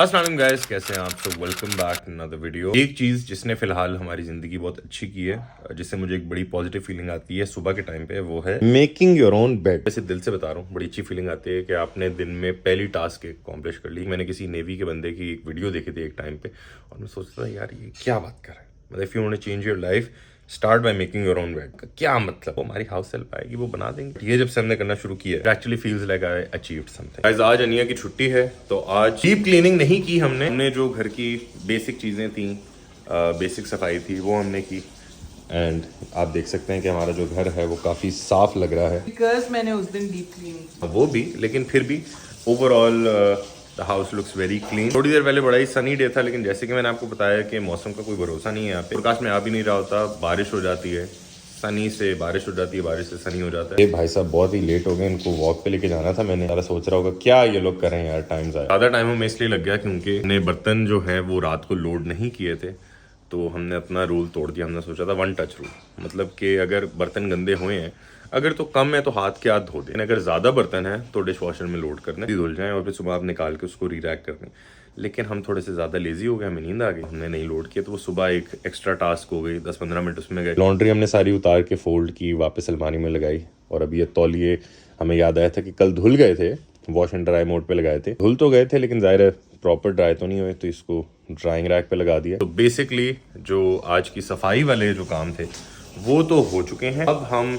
अस्सलाम गाइस, कैसे हैं आप सब। Welcome back to another video. एक चीज़ जिसने फिलहाल हमारी ज़िंदगी बहुत अच्छी की है, जिससे मुझे एक बड़ी पॉजिटिव फीलिंग आती है सुबह के टाइम पे, वो है मेकिंग योर ओन बेड। वैसे दिल से बता रहा हूँ, बड़ी अच्छी फीलिंग आती है कि आपने दिन में पहली टास्क अकॉम्प्लिश कर ली। मैंने किसी नेवी के बंदे की एक वीडियो देखी थी एक टाइम पे, और मैं सोचता था यार ये क्या बात कर रहा है। मतलब if you want to change your life, start by making your own bed. क्या मतलब, वो हमारी हाउस हेल्प आएगी, वो बना देंगे। ये जब से हमने करना शुरू किया, it actually feels like I achieved something. Guys, आज अनिया की छुट्टी है, तो आज डीप क्लीनिंग नहीं की हमने जो घर की बेसिक चीज़ें थी, बेसिक सफाई थी, वो हमने की। एंड आप देख सकते हैं कि हमारा जो घर है वो काफ़ी साफ लग रहा है, बिकॉज मैंने उस दिन डीप क्लीनिंग वो भी, लेकिन फिर भी overall the house looks very clean. थोड़ी देर पहले बड़ा ही सनी डे था, लेकिन जैसे कि मैंने आपको बताया कि मौसम का कोई भरोसा नहीं है। यहाँ पे प्रकाश में आ भी नहीं रहा होता, बारिश हो जाती है, सनी से बारिश हो जाती है, बारिश से सनी हो जाता है। ये भाई साहब बहुत ही लेट हो गए, इनको वॉक पे लेके जाना था। मैंने सारा सोच रहा होगा क्या ये लोग कर रहे हैं यार, टाइम ज़्यादा टाइम हमें इसलिए लग गया क्योंकि हमने बर्तन जो है वो रात को लोड नहीं किए थे, तो हमने अपना रूल तोड़ दिया। हमने सोचा था वन टच रूल, मतलब कि अगर बर्तन गंदे हुए हैं, अगर तो कम है तो हाथ के हाथ धो दें, अगर ज़्यादा बर्तन है तो डिश वॉशर में लोड करने, धुल जाएं और फिर सुबह आप निकाल के उसको रीरैक कर दें। लेकिन हम थोड़े से ज़्यादा लेजी हो गए, हमें नींद आ गई, हमने नहीं लोड किया, तो वो सुबह एक एक्स्ट्रा टास्क हो गई। 10-15 मिनट उसमें गए। लॉन्ड्री हमने सारी उतार के फोल्ड की, वापस अलमारी में लगाई। और अभी ये तौलिए हमें याद आया था कि कल धुल गए थे, वॉश एंड ड्राई मोड पे लगाए थे। धुल तो गए थे लेकिन ज़ाहिर है प्रॉपर ड्राई तो नहीं हुए, तो इसको ड्राइंग रैक पे लगा दिया। तो बेसिकली जो आज की सफाई वाले जो काम थे वो तो हो चुके हैं। अब हम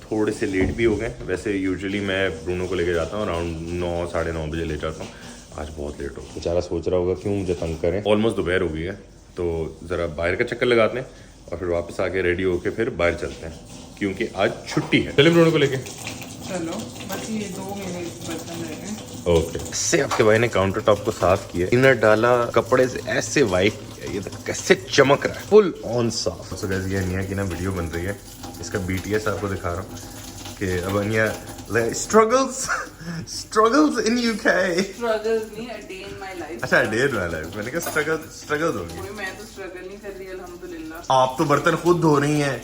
थोड़े से लेट भी हो गए। वैसे यूजुअली मैं ब्रूनो को लेके जाता हूँ अराउंड 9-9:30 बजे ले जाता हूँ। आज बहुत लेट हो गया। बेचारा सोच रहा होगा क्यों मुझे तंग करें। ऑलमोस्ट दोपहर हो गई है, तो ज़रा बाहर का चक्कर लगाते हैं और फिर वापस आके रेडी होके फिर बाहर चलते हैं, क्योंकि आज छुट्टी है। चलिए ब्रूनो को लेके। चलो, बस ये 2 मेरे बर्तन रह गए। ओके। इससे आपके भाई ने काउंटर टॉप को साफ किया, इनर डाला, कपड़े से ऐसे वाइप किया, ये तो कैसे चमक रहा है, फुल ऑन साफ। तो गाइस, ये अनिया की ना वीडियो बन रही है, इसका BTS आपको दिखा रहा हूँ कि अब अनिया स्ट्रगल्स इन UK। स्ट्रगल्स नहीं, a day in my life. अच्छा, डे इन माय लाइफ, मैंने कहा स्ट्रगल्स होगी। कोई मैं तो स्ट्रगल नहीं कर रही, अल्हम्दुलिल्लाह। आप तो बर्तन खुद धो रही हैं,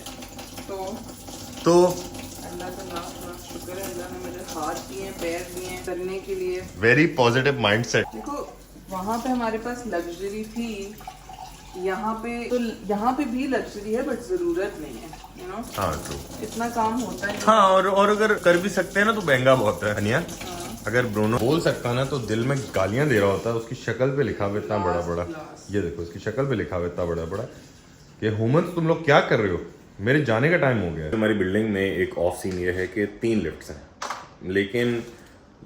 तो अल्लाह का लाख शुक्र है, अल्लाह ने मेरे हाथ दिए, पैर दिए करने के लिए। Very positive mindset. देखो, वहाँ पे हमारे पास लग्जरी थी, यहाँ पे भी लग्जरी है, बट जरूरत नहीं है, यू नो। हाँ, ट्रू। इतना काम होता है। हाँ, और अगर कर भी सकते हैं ना तो महंगा बहुत है। अनिया, अगर ब्रूनो बोल सकता ना तो दिल में गालियां दे रहा होता। उसकी शक्ल पे लिखा हुआ इतना बड़ा बड़ा, ये देखो उसकी शक्ल पे लिखा हुआ इतना बड़ा बड़ा कि हुमन तुम लोग क्या कर रहे हो, मेरे जाने का टाइम हो गया है। हमारी बिल्डिंग में एक ऑफ सीन ये है कि 3 लिफ्ट्स हैं, लेकिन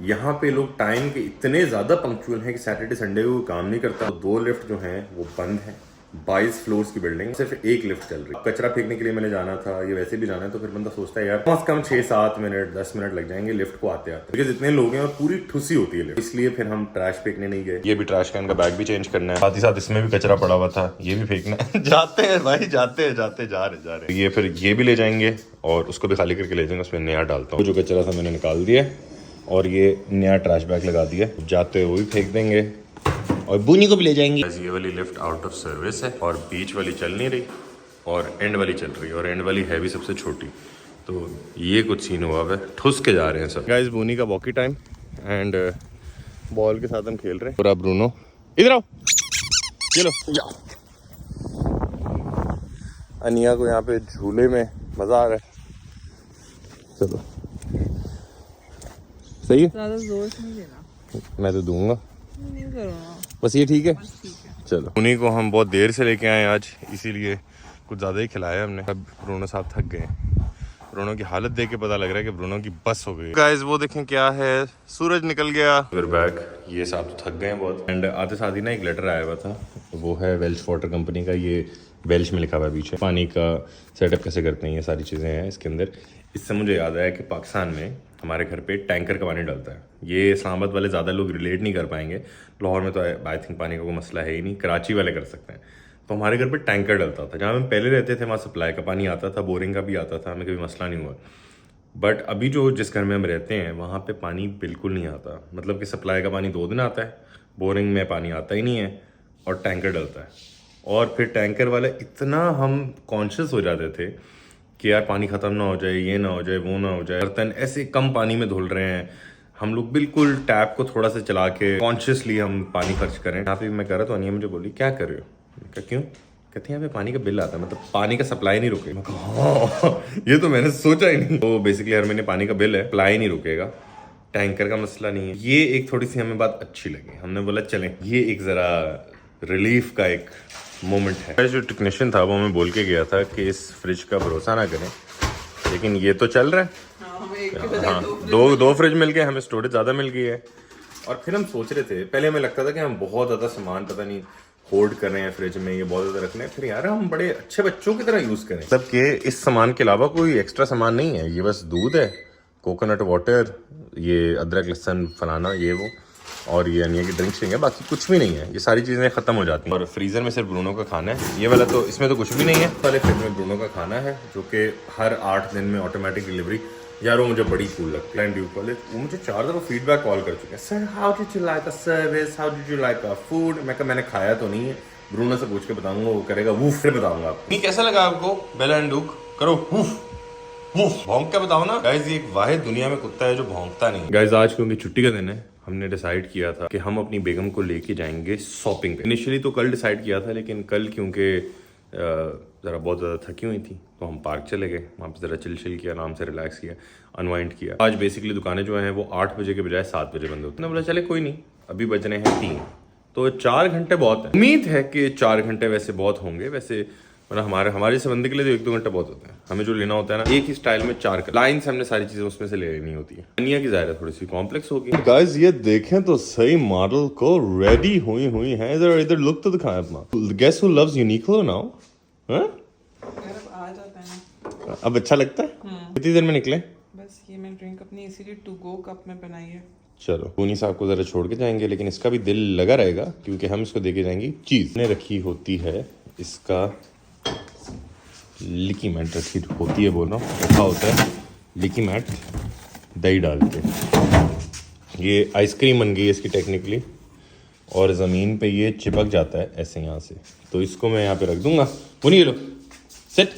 यहाँ पे लोग टाइम के इतने ज़्यादा पंक्चुअल हैं कि सैटरडे संडे को काम नहीं करता। तो 2 लिफ्ट जो हैं वो बंद हैं। 22 फ्लोर्स की बिल्डिंग, सिर्फ 1 लिफ्ट चल रही है। कचरा फेंकने के लिए मैंने जाना था, ये वैसे भी जाना है, तो फिर बंदा सोचता है यार कम से कम 6-7 मिनट 10 मिनट लग जाएंगे लिफ्ट को आते आते, बिकॉज इतने लोग हैं और पूरी ठुसी होती है लिफ्ट। इसलिए फिर हम ट्रैश फेंकने नहीं गए। ये भी ट्रैश कैन का बैग भी चेंज करना है, साथ ही साथ इसमें भी कचरा पड़ा हुआ था, ये भी फेंकना है। जाते हैं भाई, जाते जा रहे। ये फिर ये भी ले जाएंगे और उसको भी खाली करके ले जाएंगे, उसमें नया डालता हूँ। जो कचरा था मैंने निकाल दिया और ये नया ट्रैश बैग लगा दिया, जाते हुए वो भी फेंक देंगे और बूनी को भी ले जाएंगे। ये वाली लिफ्ट आउट ऑफ सर्विस है और बीच वाली चल नहीं रही और एंड वाली चल रही है, और एंड वाली है भी सबसे छोटी। तो ये कुछ सीन हुआ है, ठुस के जा रहे हैं सब। गाइस, बूनी का वॉकी टाइम एंड बॉल के साथ हम खेल रहे हैं। पूरा ब्रूनो इधर आओ, चलो जाओ। अनिया को यहाँ पे झूले में मजा आ रहा है। चलो सही है, ज़्यादा जोर से नहीं देना। मैं तो दूंगा, नहीं करूँगा, बस ये ठीक है। बस ठीक है। चलो, उन्हीं को हम बहुत देर से लेके आए आज, इसीलिए कुछ ज़्यादा ही खिलाया हमने। अब ब्रूनो साहब थक गए। ब्रूनो की हालत देख के पता लग रहा है कि ब्रूनो की बस हो गई। गाइस, वो देखें क्या है, सूरज निकल गया। फिर बैक, ये साहब तो थक गए हैं बहुत। एंड आते साथ ही ना एक लेटर आया हुआ था, वो है वेल्श वाटर कंपनी का। ये वेल्श में लिखा हुआ है पीछे, पानी का सेटअप कैसे करते हैं, ये सारी चीज़ें हैं इसके अंदर। इससे मुझे याद आया कि पाकिस्तान में हमारे घर पे टैंकर का पानी डलता है। ये इस्लामाबाद वाले ज़्यादा लोग रिलेट नहीं कर पाएंगे, लाहौर में तो आई थिंक पानी का कोई मसला है ही नहीं, कराची वाले कर सकते हैं। तो हमारे घर पे टैंकर डलता था, जहाँ हम पहले रहते थे वहाँ सप्लाई का पानी आता था, बोरिंग का भी आता था, हमें कभी मसला नहीं हुआ। बट अभी जो जिस घर में हम रहते हैं वहाँ पे पानी बिल्कुल नहीं आता, मतलब कि सप्लाई का पानी 2 दिन आता है, बोरिंग में पानी आता ही नहीं है और टैंकर डलता है। और फिर टैंकर वाले इतना हम कॉन्शियस हो जाते थे कि यार पानी ख़त्म ना हो जाए, ये ना हो जाए, वो ना हो जाए, बर्तन ऐसे कम पानी में धुल रहे हैं, हम लोग बिल्कुल टैप को थोड़ा सा चला के कॉन्शियसली हम पानी खर्च करें। यहाँ पे मैं कर रहा तो अनिया मुझे बोली क्या कर रहे हो? मैं कहा क्यों? कहते हैं यहाँ पे पानी का बिल आता है, मतलब पानी का सप्लाई नहीं रुकेगा। मैं कहा हाँ, ये तो मैंने सोचा ही नहीं। तो बेसिकली हर महीने पानी का बिल है, सप्लाई नहीं रुकेगा, टैंकर का मसला नहीं है। ये एक थोड़ी सी हमें बात अच्छी लगी, हमने बोला चलें ये एक जरा रिलीफ का एक मोमेंट है। जो टेक्नीशियन था वो हमें बोल के गया था कि इस फ्रिज का भरोसा ना करें, लेकिन ये तो चल रहा है। हाँ, दो फ्रिज मिल गए, हमें स्टोरेज ज़्यादा मिल गई है। और फिर हम सोच रहे थे, पहले हमें लगता था कि हम बहुत ज़्यादा सामान पता नहीं होल्ड कर रहे हैं फ्रिज में, ये बहुत ज़्यादा रख रहे हैं। फिर यार हम बड़े अच्छे बच्चों की तरह यूज़ करें, मतलब कि इस सामान के अलावा कोई एक्स्ट्रा सामान नहीं है। ये बस दूध है, कोकोनट वाटर, ये अदरक लहसुन फलाना ये वो, और ये अनिया की ड्रिंक्स है, बाकी कुछ भी नहीं है। ये सारी चीज़ें ख़त्म हो जाती हैं। और फ्रीज़र में सिर्फ ब्रूनो का खाना है, ये वाला तो इसमें तो कुछ भी नहीं है। पहले फ्रिज में ब्रूनो का खाना है जो कि हर 8 दिन में ऑटोमेटिक डिलीवरी। यार वो मुझे बड़ी कूल लगती है। ड्यूक वाले वो मुझे 4 दफ़ा फीडबैक कॉल कर चुके हैं, sir how did you like a service, how did you like a food. मैंने खाया तो नहीं है, ब्रूनो से पूछ के बताऊंगा, वो करेगा वूफ, फिर बताऊंगा आपको। कैसा लगा आपको बेला एंड डूक? करो वूफ वूफ, भौंक के बताओ ना गाइज। ये एक वाहिद दुनिया में कुत्ता है जो भौंकता नहीं। गाइज आज क्योंकि छुट्टी का दिन है, हमने डिसाइड किया था कि हम अपनी बेगम को लेके जाएंगे शॉपिंग पे। इनिशियली तो कल डिसाइड किया था, लेकिन कल क्योंकि ज़रा बहुत ज़्यादा थकी हुई थी तो हम पार्क चले गए, वहाँ पे ज़रा चिल किया, आराम से रिलैक्स किया, अनवाइंड किया। आज बेसिकली दुकानें जो हैं वो 8 बजे के बजाय 7 बजे बंद होती हैं। बोला चले कोई नहीं, अभी बज रहे हैं 3, तो 4 घंटे बहुत है। उम्मीद है कि 4 घंटे वैसे बहुत होंगे। वैसे मतलब हमारे से बंदे के लिए तो 1-2 घंटे बहुत होते हैं। हमें जो लेना होता है ना, एक ही स्टाइल में 4 लाइन से हमने सारी चीज़ें उसमें से ले लेनी होती है। अनिया की ज़ाहिर थोड़ी सी कॉम्प्लेक्स होगी। गाइस ये देखें तो सही, मॉडल को रेडी हुई हैं। इधर लुक तो दिखाएं अपना। Guess who loves Uniqlo now? आ जाता है ना, अब अच्छा लगता है। कितनी देर में निकले? बस ये मैं ड्रिंक अपनी इसीलिए टू गो कप में बनाई है। चलो पूनी साहब को जरा छोड़ के जाएंगे, लेकिन इसका भी दिल लगा रहेगा क्योंकि हम इसको देके जाएंगे चीज ने रखी होती है। इसका लिकी मैट रखी होती है, बोल रहा हूँ रखा होता है लिकी मैट दही डाल के। ये आइसक्रीम बन गई है इसकी टेक्निकली, और ज़मीन पे ये चिपक जाता है ऐसे यहाँ से। तो इसको मैं यहाँ पे रख दूंगा। वो नहीं, लो सेट,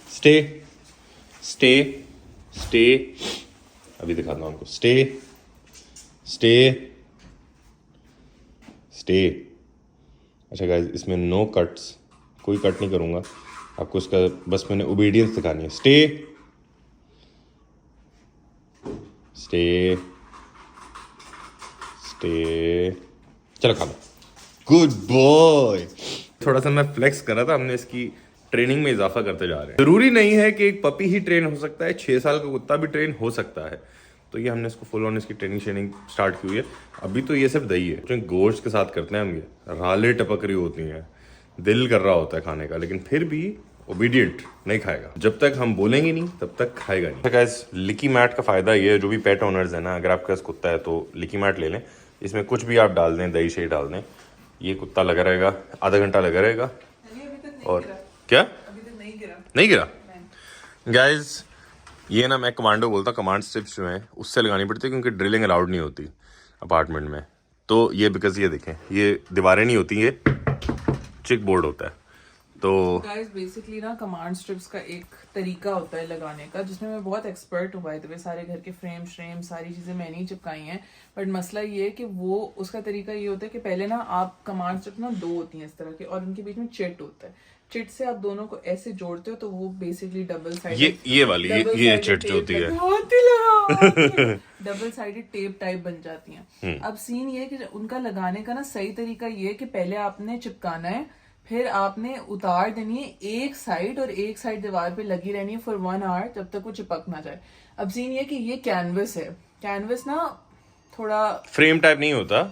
स्टे स्टे स्टे, अभी दिखाता हूँ आपको। Stay stay stay. अच्छा गाइस, इसमें नो कट्स, कोई कट नहीं करूँगा आपको, इसका बस मैंने ओबीडियंस दिखानी है। स्टे स्टे स्टे, चलो खा लो, गुड बॉय। थोड़ा सा मैं फ्लेक्स कर रहा था, हमने इसकी ट्रेनिंग में इजाफा करते जा रहे हैं। जरूरी नहीं है कि एक पपी ही ट्रेन हो सकता है, 6 साल का कुत्ता भी ट्रेन हो सकता है। तो ये हमने इसको फुल ऑन इसकी ट्रेनिंग स्टार्ट की हुई है। अभी तो ये सिर्फ दही है, जो गोश्त के साथ करते हैं हम। ये राले टपक रही होती हैं, दिल कर रहा होता है खाने का, लेकिन फिर भी ओबीडियंट नहीं खाएगा। जब तक हम बोलेंगे नहीं तब तक खाएगा नहीं। गाइस लिकी मैट का फायदा ये है, जो भी पेट ओनर्स है ना, अगर आपके पास कुत्ता है तो लिकी मैट ले लें। इसमें कुछ भी आप डाल दें, दही शही डाल दें, ये कुत्ता लगा रहेगा, आधा घंटा लगा रहेगा। और क्या अभी तक नहीं गिरा गाइज? ये ना मैं कमांडो बोलता, कमांड स्ट्रिप्स जो हैं उससे लगानी पड़ती है क्योंकि ड्रिलिंग अलाउड नहीं होती अपार्टमेंट में। तो ये बिकॉज ये देखें, ये दीवारें नहीं होती, ये चिक बोर्ड होता है। तो गाइस बेसिकली ना कमांड स्ट्रिप्स का एक तरीका होता है लगाने का, जिसमें मैं बहुत एक्सपर्ट हूँ। बाय द वे सारे घर के फ्रेम श्रेम सारी चीजें मैंने ही चिपकाई हैं। बट मसला ये है कि वो उसका तरीका ये होता है कि पहले ना आप कमांड स्ट्रिप ना 2 होती हैं इस तरह की, और उनके बीच में चिट होता है। चिट से आप दोनों को ऐसे जोड़ते हो तो वो बेसिकली डबल साइडेड, ये वाली ये चिट जो होती है डबल साइडेड टेप टाइप बन जाती हैं। अब सीन ये है कि उनका लगाने का ना सही तरीका ये है कि पहले आपने चिपकाना है, फिर आपने उतार देनी है एक साइड, और एक साइड दीवार पे लगी रहनी है फॉर 1 आवर, जब तक वो चिपक ना जाए। अब सीन ये कि ये कैनवस है, कैनवस ना थोड़ा फ्रेम टाइप नहीं होता,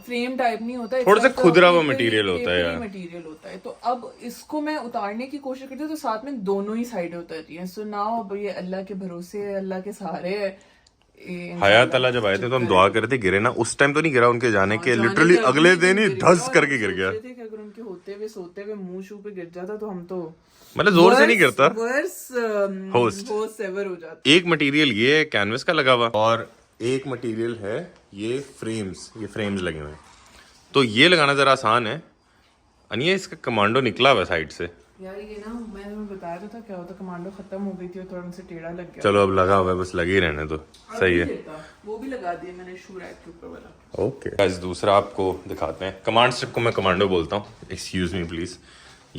थोड़ा सा खुदरा हुआ मटेरियल होता है यार, मटेरियल होता है। तो अब इसको मैं उतारने की कोशिश करती हूँ तो साथ में दोनों ही साइडें उतरती हैं। सो नाउ अब ये अल्लाह के भरोसे है, अल्लाह के सहारे है। हयात अल्लाह जब आए थे तो हम दुआ कर रहे थे गिरे ना, उस टाइम तो नहीं गिरा उनके जाने के, लिटरली अगले दिन ही धस करके गिर गया। अगर उनके होते हुए सोते हुए मुंह शू पे गिर जाता तो हम तो मतलब जोर से नहीं गिरता, होस्ट एवर हो जाता। एक मटेरियल ये कैनवस का लगा हुआ, और एक मटेरियल है ये फ्रेम्स लगे हुए हैं। तो ये लगाना जरा आसान है। अनिया इसका कमांडो निकला हुआ साइड से, यार ये ना मैंने बताया तो था क्या होता, कमांडो खत्म हो गई थी और थोड़ा मुझसे टेढ़ा लग गया। चलो अब लगा हुआ है, बस लगे ही रहने तो सही है। वो भी लगा दिया मैंने शू रैक के ऊपर वाला। ओके गाइस, दूसरा आपको दिखाते हैं। कमांड स्ट्रिप को मैं कमांडो बोलता हूँ, एक्सक्यूज मी प्लीज।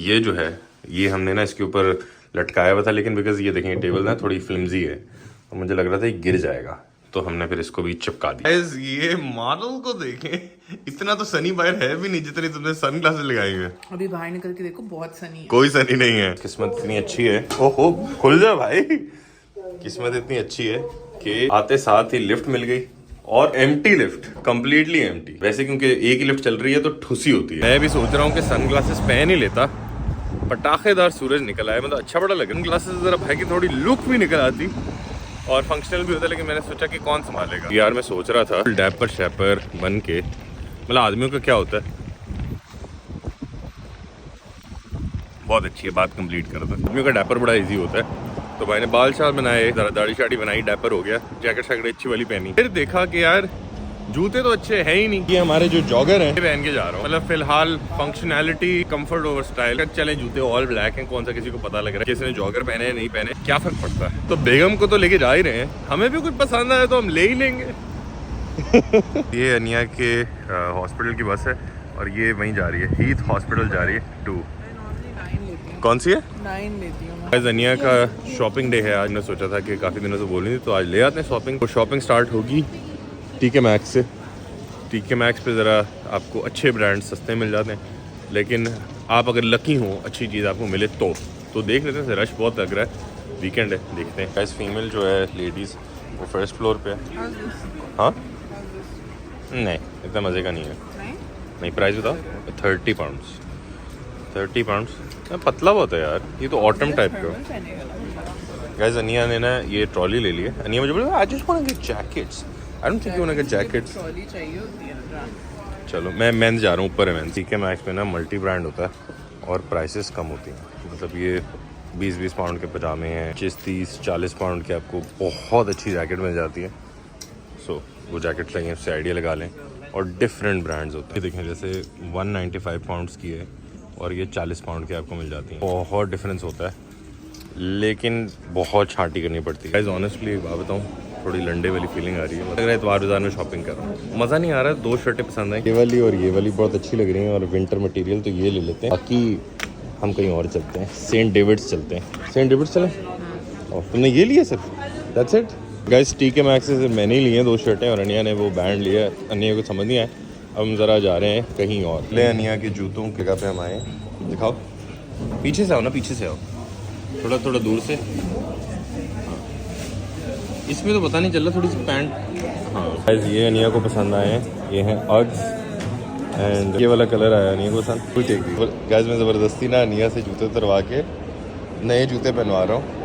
ये जो है ये हमने ना इसके ऊपर लटकाया हुआ था, लेकिन बिकॉज ये देखें टेबल ना थोड़ी फ्लिमजी है तो मुझे लग रहा था ये गिर जाएगा, तो हमने फिर इसको भी चिपका दिया। गाइस ये मॉडल को देखें, इतना तो सनी बाहर है भी नहीं जितनी तुमने सन ग्लासेस लगाई हुई है। अभी बाहर निकल के देखो बहुत सनी है। कोई सनी नहीं है, किस्मत इतनी अच्छी है। ओहो खुल जा भाई, किस्मत इतनी अच्छी है कि आते साथ ही लिफ्ट मिल गई, और एम्प्टी लिफ्ट, कंप्लीटली एम्प्टी। वैसे क्योंकि एक ही लिफ्ट चल रही है तो ठुसी होती है। मैं भी सोच रहा हूँ कि सन ग्लासेस पहन ही लेता, पटाखेदार सूरज निकल आया, मतलब अच्छा बड़ा लगा। सन ग्लासेस जरा भाई की थोड़ी लुक भी निकल आती और फंक्शनल भी होता, लेकिन मैंने सोचा कि कौन संभालेगा यार। मैं सोच रहा था डैपर शैपर बन के, मतलब आदमियों का क्या होता है, बहुत अच्छी है बात, कंप्लीट कर दो। आदमियों का डैपर बड़ा इजी होता है, तो भाई ने बाल शाल बनाए, जरा दाढ़ी शाड़ी बनाई, डैपर हो गया, जैकेट शैकेट अच्छी वाली पहनी। फिर देखा कि यार जूते तो अच्छे है ही नहीं, ये हमारे जो जॉगर हैं पहन के जा रहा हूँ। मतलब फिलहाल फंक्शनैलिटी कंफर्ट ओवर स्टाइल। चले जूते ऑल ब्लैक हैं, कौन सा किसी को पता लग रहा है, किसी ने जॉगर पहने है नहीं पहने, क्या फर्क पड़ता है। तो बेगम को तो लेके जा ही रहे हैं, हमें भी कुछ पसंद आया तो हम ले ही लेंगे। ये अनिया के हॉस्पिटल की बस है और ये वहीं जा रही है, हीथ हॉस्पिटल जा रही है 2। कौन सी है? 9 लेती हूँ। अनिया का शॉपिंग डे है आज। मैं सोचा था कि काफ़ी दिनों से बोल रही थी तो आज ले आते हैं शॉपिंग। तो शॉपिंग स्टार्ट होगी TK मैक्स से। TK मैक्स पे ज़रा आपको अच्छे ब्रांड सस्ते मिल जाते हैं, लेकिन आप अगर लकी हो अच्छी चीज़ आपको मिले तो देख लेते हैं। रश बहुत लग रहा है, वीकेंड है, देखते हैं। गाइस फीमेल जो है लेडीज़ वो फर्स्ट फ्लोर पे है। हाँ नहीं इतना मज़े का नहीं है। नहीं प्राइस बताओ। 30 पाउंड्स 30 पाउंड्स। पतला बहुत है यार, ये तो ऑटम टाइप का। गाइस अनिया ने ना ये ट्रॉली ले ली है। अनिया मुझे बोला I just want to get jackets, I don't think you want to get jackets. Trolley चाहिए होती है ना। चलो मैं जा रहा हूँ ऊपर है। मैं TK मैक्स में ना मल्टी ब्रांड होता है और प्राइसेस कम होती हैं। मतलब ये 20-20 पाउंड के पजामे हैं, 30-40 पाउंड के आपको बहुत अच्छी जैकेट मिल जाती है। सो वो जैकेट चाहिए, उससे आइडिया लगा लें। और डिफरेंट ब्रांड्स होते हैं, देखें जैसे 195 पाउंड्स की है और ये 40 पाउंड की आपको मिल जाती है। बहुत डिफरेंस होता है, लेकिन बहुत छांटी करनी पड़ती है। गाइस ऑनेस्टली एक बात बताऊँ, थोड़ी लंडे वाली फीलिंग आ रही है। लग रहा है इतवार बाजार में शॉपिंग कर रहा हूँ, मज़ा नहीं आ रहा है। 2 शर्टें पसंद आई, ये वाली और ये वाली बहुत अच्छी लग रही हैं, और विंटर मटेरियल तो ये ले लेते हैं। बाकी हम कहीं और चलते हैं, सेंट डेविड्स चलते हैं। सेंट डेविड्स चलें? और तुमने ये लिया सिर्फ, that's it. Guys TK max से मैंने ही लिए 2 शर्टें और अनिया ने वो बैंड लिया। अनिया को समझ नहीं आया, अब हम ज़रा जा रहे हैं कहीं और। ले अनिया के जूतों की जगह पे हम आए, दिखाओ। पीछे से आओ ना, पीछे से आओ, थोड़ा थोड़ा दूर से। इसमें तो पता नहीं चल रहा, थोड़ी सी पैंट। हाँ गाइस ये अनिया को पसंद आए हैं, ये हैं अग्स, एंड ये वाला कलर आया अनिया को पसंद। कुछ एक गाइस मैं ज़बरदस्ती ना अनिया से जूते उतरवा के नए जूते पहनवा रहा हूँ,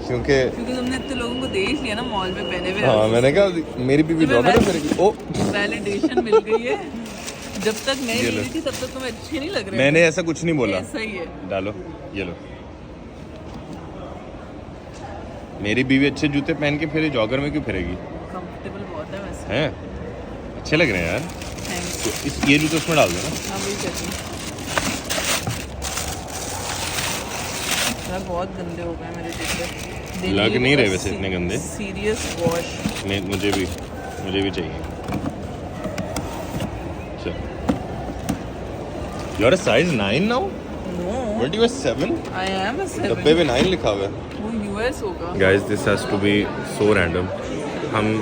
क्योंकि तुमने इतने लोगों को देख लिया ना मॉल में पहने हुए। हाँ मैंने कहा मेरी बीवी जॉगर है, ओ वैलिडेशन मिल गई है। जब तक मैं ले रही थी तब तक तुम्हें अच्छे नहीं लग रहे। मैंने ऐसा कुछ नहीं बोला। ऐसा ही है। डालो ये लो, मेरी बीवी अच्छे जूते पहन के फिर जॉगर में क्यों फिरेगी? कंफर्टेबल बहुत है वैसे। हैं अच्छे लग रहे हैं यार। थैंक्स। तो इस ये जूते उसमें डाल देना। हाँ वही करती हूँ। बहुत गंदे हो गए मेरे जूते। लग नहीं रहे वैसे इतने गंदे। Serious wash. मुझे भी चाहिए। चल you are a size 9 now? No what you are 7? I am a 7। डब्बे पे 9 लिखा हुआ है। वो यूएस होगा। Guys this has to be so random. हम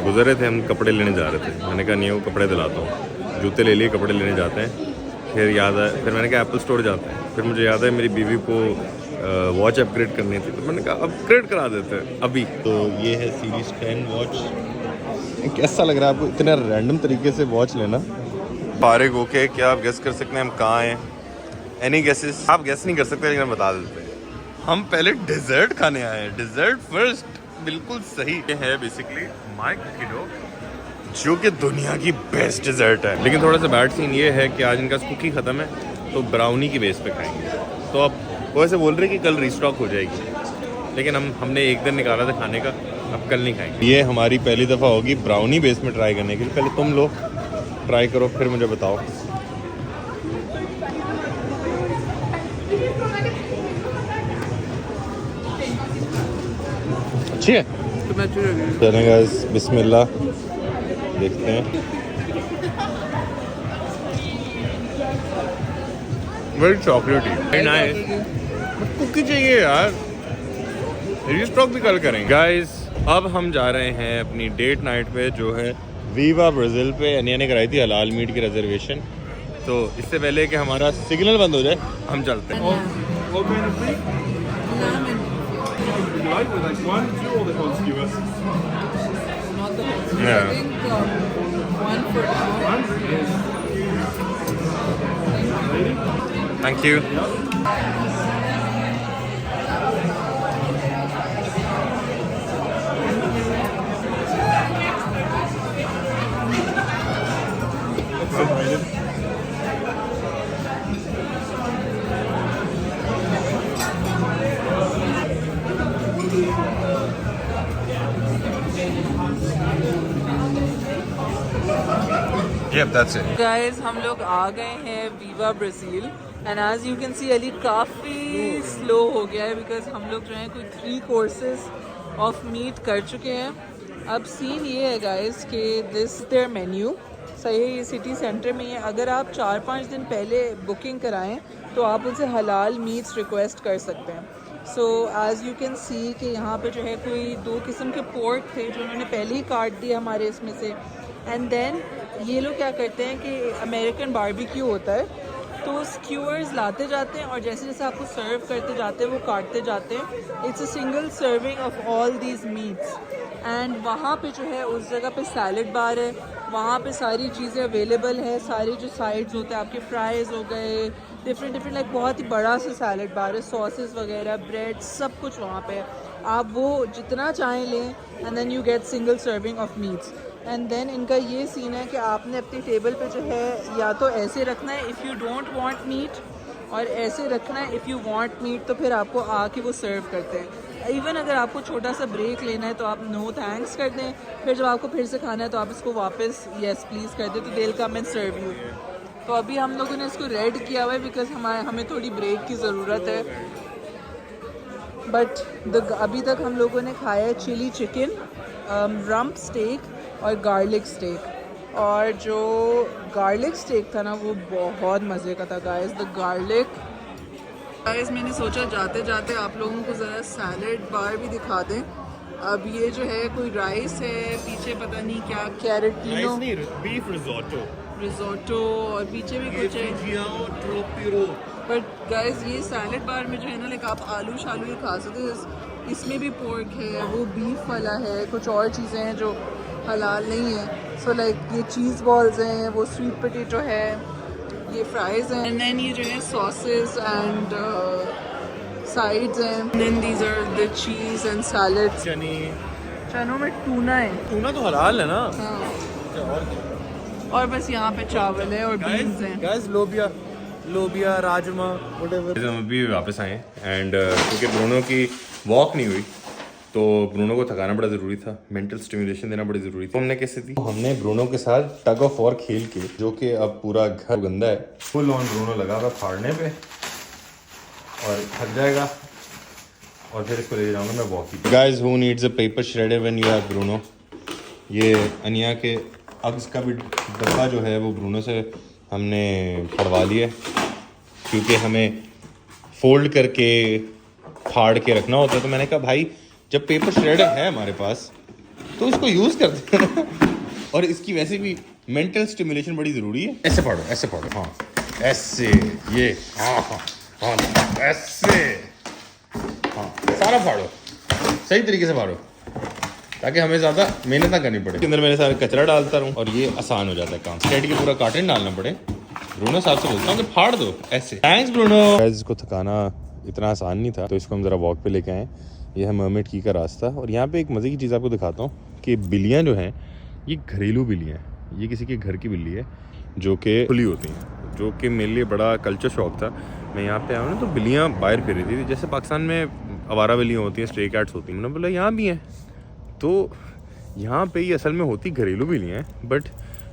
गुजर रहे थे, हम कपड़े लेने जा रहे थे। मैंने कहा नहीं वो कपड़े दिलाता हूँ, जूते ले लिए, कपड़े लेने जाते हैं। फिर याद आया, फिर मैंने कहा एप्पल स्टोर जाते हैं। फिर मुझे याद है मेरी बीवी को वॉच अपग्रेड करनी थी, तो मैंने कहा अपग्रेड करा देते हैं अभी। तो ये है सीरीज 10 वॉच। कैसा लग रहा है आपको इतना रैंडम तरीके से वॉच लेना? फारिग होके क्या आप गेस कर सकते हैं हम कहाँ हैं? Any guesses? आप गेस नहीं कर सकते, लेकिन हम बता देते हैं। हम पहले डिजर्ट खाने आए हैं, डिजर्ट फर्स्ट। बिल्कुल सही। ये है बेसिकली माय कुकी डो, जो कि दुनिया की बेस्ट डिजर्ट है। लेकिन थोड़ा सा बैड सीन ये है कि आज इनका कुकी ख़त्म है, तो ब्राउनी की बेस पे खाएंगे। तो अब वो ऐसे बोल रहे कि कल रिस्टॉक हो जाएगी, लेकिन हमने एक दिन निकाला था खाने का, अब कल नहीं खाएंगे। ये हमारी पहली दफ़ा होगी ब्राउनी बेस में ट्राई करने के लिए। पहले तुम लोग ट्राई करो, फिर मुझे बताओ। अच्छी है। तुम्हें अच्छी लगी? चलें गाइस, बिस्मिल्लाह, देखते हैं। वेरी चॉकलेटी, वेरी नाइस। कुकी चाहिए यार। रीस्टॉक भी कल करेंगे गाइस। अब हम जा रहे हैं अपनी डेट नाइट पे, जो है वीवा ब्राज़ील पे। अनिया ने कराई थी हलाल मीट की रिजर्वेशन, तो इससे पहले कि हमारा सिग्नल बंद हो जाए हम चलते हैं। Thank you. Yep, that's it. Guys हम लोग आ गए हैं viva Brazil and as you can see Ali काफ़ी स्लो हो गया है बिकॉज हम लोग जो है कोई 3 कोर्सेज ऑफ मीट कर चुके हैं। अब सीन ये है गाइस कि दिस देयर मेन्यू सही है, ये सिटी सेंटर में है। अगर आप 4-5 दिन पहले बुकिंग कराएं तो आप उनसे हलाल मीट्स रिक्वेस्ट कर सकते हैं। सो एज़ यू कैन सी कि यहाँ पे जो है कोई 2 किस्म के पोर्क थे जो उन्होंने पहले ही काट दिए हमारे इसमें से। एंड देन ये लोग क्या करते हैं कि अमेरिकन बारबेक्यू होता है, तो स्क्यूअर्स लाते जाते हैं और जैसे जैसे आपको सर्व करते जाते हैं वो काटते जाते हैं। It's a single serving of all these meets. And वहाँ पे जो है उस जगह पे सैलड बार है, वहाँ पे सारी चीज़ें अवेलेबल है। सारे जो साइड्स होते हैं आपके फ्राइज़ हो गए, डिफरेंट लाइक बहुत ही बड़ा सा सैलड बार है, सॉसेस वगैरह, ब्रेड, सब कुछ वहाँ पे है। आप वो जितना चाहें लें and then you get single serving of meats. And then इनका ये सीन है कि आपने अपनी टेबल पे जो है या तो ऐसे रखना है if you don't want meat, और ऐसे रखना है इफ़ यू वांट मीट, तो फिर आपको आके वो सर्व करते हैं। इवन अगर आपको छोटा सा ब्रेक लेना है तो आप नो थैंक्स कर दें, फिर जब आपको फिर से खाना है तो आप इसको वापस येस प्लीज़ कर दें, तो they will come and serve you. तो अभी हम लोगों ने इसको रेड किया हुआ है बिकॉज हमें थोड़ी ब्रेक की ज़रूरत है। बट अभी तक हम लोगों ने खाया है चिली चिकन, रम्प स्टेक और गार्लिक स्टेक। और जो गार्लिक स्टेक था ना वो बहुत मज़े का था गाइस। द गार्लिक गाइस, मैंने सोचा जाते जाते आप लोगों को ज़रा सैलड बार भी दिखा दें। अब ये जो है कोई राइस है, पीछे पता नहीं क्या कैरेटिनो, बीफ रिजोटो, और पीछे भी कुछ है। बट गाइस ये सैलड बार में जो है ना लाइक आप आलू शालू ही खा सकते हैं। इसमें भी पोर्क है, वो बीफ वाला है, कुछ और चीज़ें हैं जो हलाल नहीं है। सो लाइक ये चीज़ बॉल्स हैं, वो स्वीट पोटैटो है, ये फ्राइज़ हैं, एंड देन ये जो है सॉसेस एंड साइड्स हैं, then these are the cheese and salads. चनों में टूना है, टूना तो हलाल है ना। हाँ। और बस यहाँ पे चावल है और बीन्स हैं। गाइस लोबिया राजमा व्हाटएवर। हम अभी वापस आए एंड क्योंकि ब्रूनो की वॉक नहीं हुई तो ब्रूनो को थकाना बड़ा ज़रूरी था, मेंटल स्टिमुलेशन देना बड़ी ज़रूरी थी। हमने कैसे दी, हमने ब्रूनो के साथ टग ऑफ वॉर खेल के, जो कि अब पूरा घर गंदा है, फुल ऑन ब्रूनो लगा हुआ फाड़ने पे और थक जाएगा और फिर इसको ले जाऊंगा मैं walk. Guys who needs a paper shredder when you have Bruno. ये अनिया के अग्स का भी डब्बा जो है वो ब्रूनो से हमने पढ़वा लिया क्योंकि हमें फोल्ड करके फाड़ के रखना होता है। तो मैंने कहा भाई जब पेपर श्रेडर है हमारे पास तो उसको यूज़ करते हैं और इसकी वैसे भी मेंटल स्टिमुलेशन बड़ी ज़रूरी है। ऐसे फाड़ो, हाँ ऐसे, ये हाँ हाँ हाँ ऐसे, हाँ सारा फाड़ो, सही तरीके से फाड़ो ताकि हमें ज़्यादा मेहनत ना करनी पड़े। इसके अंदर मैंने सारा कचरा डालता रहूँ और ये आसान हो जाता है काम। स्टेट के पूरा कार्टन डालना पड़े। ब्रूनो साहब से बोलता हूँ कि फाड़ दो ऐसे। Thanks Bruno. इसको थकाना इतना आसान नहीं था तो इसको हम ज़रा वॉक पे लेके आए। ये है मर्मेड की का रास्ता और यहाँ पे एक मज़े की चीज़ आपको दिखाता हूँ कि बिल्लियाँ जो हैं ये घरेलू बिल्लियाँ हैं। ये किसी के घर की बिल्ली है जो कि खुली होती हैं, जो कि मेरे लिए बड़ा कल्चर शॉक था। मैं यहाँ पे आया ना तो बिल्लियाँ बाहर फिर रही थी, जैसे पाकिस्तान में आवारा बिल्लियाँ होती हैं, स्ट्रे कैट्स होती हैं। मैंने बोला यहाँ भी हैं, तो यहाँ पे ये असल में होती घरेलू बिल्लियाँ हैं बट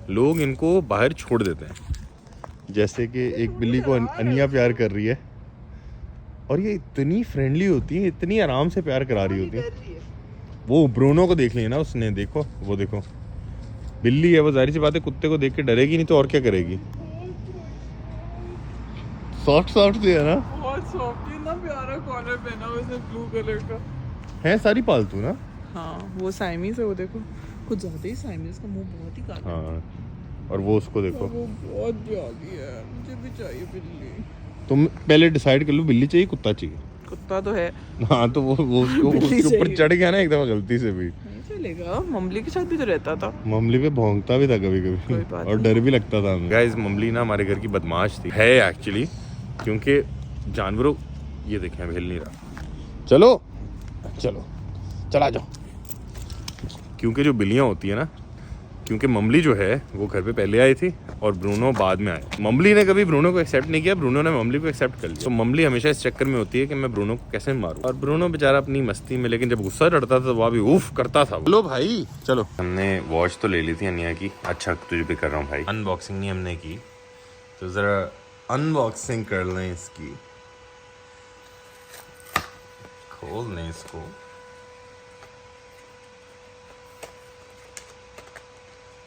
लोग इनको बाहर छोड़ देते हैं। जैसे कि एक बिल्ली को अनिया प्यार कर रही है और ये इतनी फ्रेंडली होती है, इतनी आराम से प्यार करा रही होती है। वो ब्रूनो को देख लिया ना उसने, देखो वो देखो बिल्ली है, वो जाहिर सी बात है कुत्ते को देख के डरेगी नहीं तो और क्या करेगी। सॉफ्ट सॉफ्ट से है ना, बहुत सॉफ्ट, इतना प्यारा कॉलर पहना हुआ उसने ब्लू कलर का। है सारी पालतू ना। हाँ वो साइमीज है, वो देखो कुछ ज्यादा ही साइमीज का मुंह बहुत ही काला है। हाँ और वो उसको देखो, वो बहुत प्यारी है, मुझे भी चाहिए बिल्ली। तुम पहले डिसाइड कर लो बिल्ली चाहिए कुत्ता चाहिए। कुत्ता तो है। हाँ तो वो उसको बिल्ली उसके ऊपर चाहिए। चढ़ गया ना एक दफा गलती से भी। नहीं चलेगा, ममली के साथ भी तो रहता था। ममली पे भौंकता भी था कभी कोई कभी बात और डर भी लगता था हमें। गाइस ममली ना हमारे घर की बदमाश थी, है एक्चुअली, क्योंकि जानवरों, ये देखें अब हिल नहीं रहा, चलो चलो चला जाओ। क्योंकि जो बिल्लियाँ होती है ना, क्योंकि ममली जो है वो घर पे पहले आई थी और ब्रूनो बाद में आया। ममली ने कभी ब्रूनो को एक्सेप्ट नहीं किया, ब्रूनो ने ममली को एक्सेप्ट कर लिया। तो ममली हमेशा इस चक्कर में होती है कि मैं ब्रूनो को कैसे मारूं, और ब्रूनो बेचारा अपनी मस्ती में, लेकिन जब गुस्सा चढ़ता था तो वह भी उफ करता था। चलो भाई चलो। हमने वॉच तो ले ली थी अनिया की। अच्छा तुझे भी कर रहा हूँ भाई, अनबॉक्सिंग नहीं हमने की तो जरा अनबॉक्सिंग कर लें इसकी। खोल लें इसको।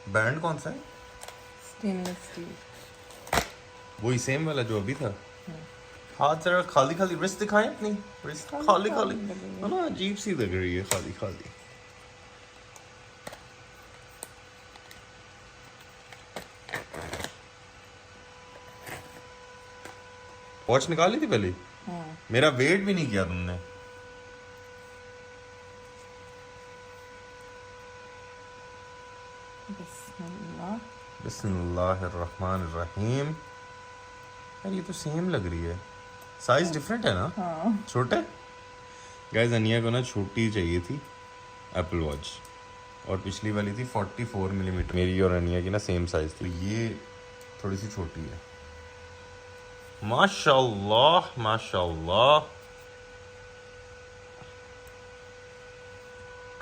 ब्रांड कौन सा है? Stainless steel. वही सेम वाला जो अभी था। हाथ जरा खाली खाली, रिस्ट दिखाएं अपनी रिस्ट, खाली खाली है ना, अजीब सी लग रही है खाली खाली। वॉच निकाली थी पहले। मेरा वेट भी नहीं किया तुमने। बिस्मिल्लाहिर्रहमानिर्रहीम। यार ये तो सेम लग रही है, साइज डिफरेंट है ना। हाँ। छोटे गाइस अनिया को ना छोटी चाहिए थी एप्पल वॉच, और पिछली वाली थी 44 मिलीमीटर। मेरी और अनिया की ना सेम साइज थी, ये थोड़ी सी छोटी है। माशाल्लाह माशाल्लाह।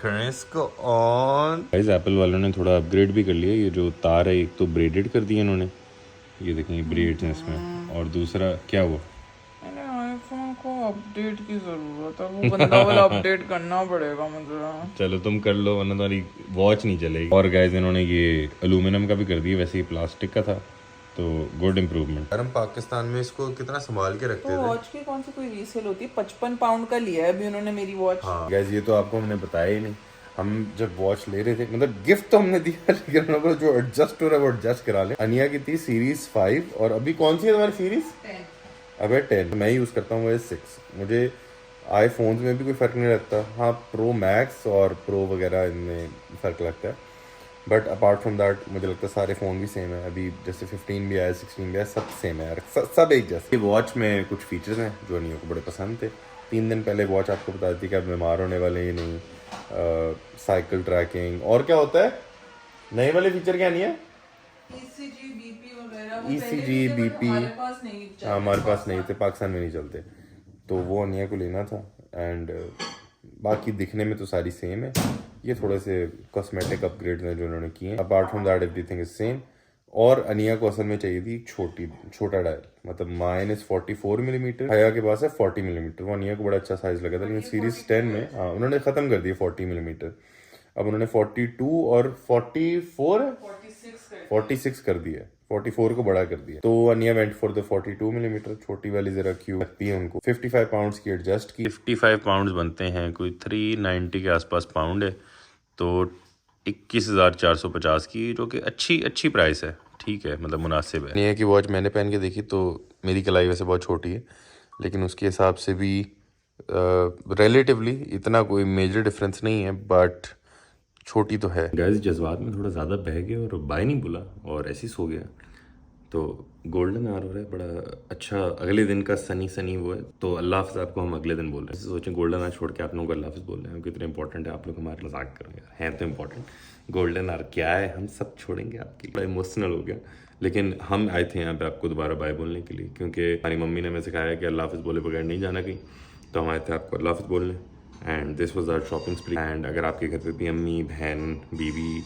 करें इसको ऑन। गाइस एप्पल वालों ने थोड़ा अपग्रेड भी कर लिया। ये जो तार है एक तो ब्रेडेड कर दिया इन्होंने, ये देखें ब्रेड्स हैं इसमें, और दूसरा क्या हुआ, मैंने आईफोन को अपडेट की जरूरत है, वो बंदा वाला अपडेट करना पड़ेगा मुझे। चलो तुम कर लो वरना तुम्हारी वॉच नहीं चलेगी। और गाइस इन्होंने ये एल्यूमिनियम का भी कर दिया, वैसे ही प्लास्टिक का था, तो गुड इम्प्रूवमेंट। हम पाकिस्तान में इसको कितना संभाल के रखते तो थे। वॉच की कौन सी कोई रीसेल होती है? 55 पाउंड का लिया है अभी उन्होंने मेरी वॉच। हाँ गाइस ये तो आपको हमने बताया ही नहीं। हम जब वॉच ले रहे थे, मतलब गिफ्ट तो हमने दिया, लेकिन उन्होंने बोला जो एडजस्ट हो रहा है वो एडजस्ट करा ले। अनिया की थी सीरीज 5 और अभी कौन सी है तुम्हारी सीरीज? 10। अब 10 मैं यूज़ करता हूँ, वो 6। मुझे आईफोन्स में भी कोई फ़र्क नहीं लगता। हाँ प्रो मैक्स और प्रो वगैरह इनमें फ़र्क लगता है, बट अपार्ट फ्रॉम दैट मुझे लगता है सारे फ़ोन भी सेम है। अभी जैसे 15 भी आया, 16 भी आया, सब सेम है यार, सब एक जैसे। वॉच में कुछ फीचर्स हैं जो अनिया को बड़े पसंद थे। 3 दिन पहले वॉच आपको बता दी कि अब बीमार होने वाले ही नहीं, साइकिल ट्रैकिंग, और क्या होता है नए वाले फीचर क्या नहीं है? ECG BP वगैरह। ECG BP हमारे पास नहीं चलते। हाँ हमारे पास नहीं थे, पाकिस्तान में नहीं चलते, तो वो अनिया को लेना था। एंड बाकी दिखने में तो सारी सेम है, ये थोड़े से कॉस्मेटिक अपग्रेड्स हैं जो उन्होंने किए हैं। Apart from that everything is same. और अनिया को असल में चाहिए थी छोटा डायल, मतलब माइन इज 44 मिलीमीटर, हया के पास है 40 मिलीमीटर। वो अनिया को बड़ा अच्छा साइज लगा था, लेकिन सीरीज 10 में हाँ उन्होंने ख़त्म कर दिया 40 मिलीमीटर। अब उन्होंने 42 और 44 46 कर दिया, 44 को बड़ा कर दिया। तो अनिया वेंट फॉर द 42 मिलीमीटर, छोटी वाली जरा क्यों लगती है उनको। 55 पाउंड्स की एडजस्ट की। 55 पाउंड्स बनते हैं कोई 390 के आसपास पाउंड है, तो 21,450 की, जो कि अच्छी प्राइस है, ठीक है, मतलब मुनासिब है। अनिया की वॉच मैंने पहन के देखी तो मेरी कलाई वैसे बहुत छोटी है, लेकिन उसके हिसाब से भी रिलेटिवली इतना कोई मेजर डिफरेंस नहीं है, बट छोटी तो है। गाइस जज्बात में थोड़ा ज़्यादा बह गया और बाय नहीं बोला और ऐसे ही सो गया। तो गोल्डन आवर हो रहा है बड़ा अच्छा, अगले दिन का सनी वो है, तो अल्लाह हाफ़िज़ आपको हम अगले दिन बोल रहे हैं। सोचें गोल्डन आवर छोड़ के आप लोगों को अल्लाह हाफ़िज़ बोल रहे हैं, कितने इंपॉर्टेंट है, आप लोग हमारे मजाक करो यार, हैं तो इंपॉर्टेंट। गोल्डन आवर क्या है, हम सब छोड़ेंगे आपके लिए। बड़ा इमोशनल हो गया, लेकिन हम आए थे यहाँ पे आपको दोबारा बाय बोलने के लिए, क्योंकि हमारी मम्मी ने हमें सिखाया कि अल्लाह हाफ़िज़ बोले बगैर नहीं जाना कहीं, तो हम आए थे आपको अल्लाह हाफ़िज़ बोलने। And this was our shopping spree. And अगर आपके घर पे भी अम्मी, बहन, बीवी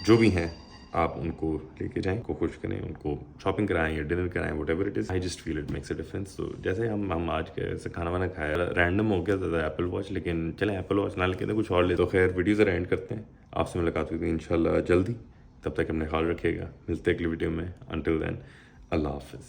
जो भी हैं, आप उनको लेके जाएं, उनको खुश करें, उनको शॉपिंग कराएं या डिनर कराएं, whatever it is, I just feel it makes a difference. तो जैसे हम आज के ऐसे खाना वाना खाया, रैंडम हो गया था एप्पल वॉच, लेकिन चलें एप्पल वॉच ना लेके कुछ और ले। तो खैर वीडियो ज़रा एंड करते हैं, आपसे मुलाकात हुई थी इंशाल्लाह जल्दी, तब तक अपने ख्याल रखिएगा, मिलते हैं अगली वीडियो में। अंटिल देन अल्लाह हाफिज़।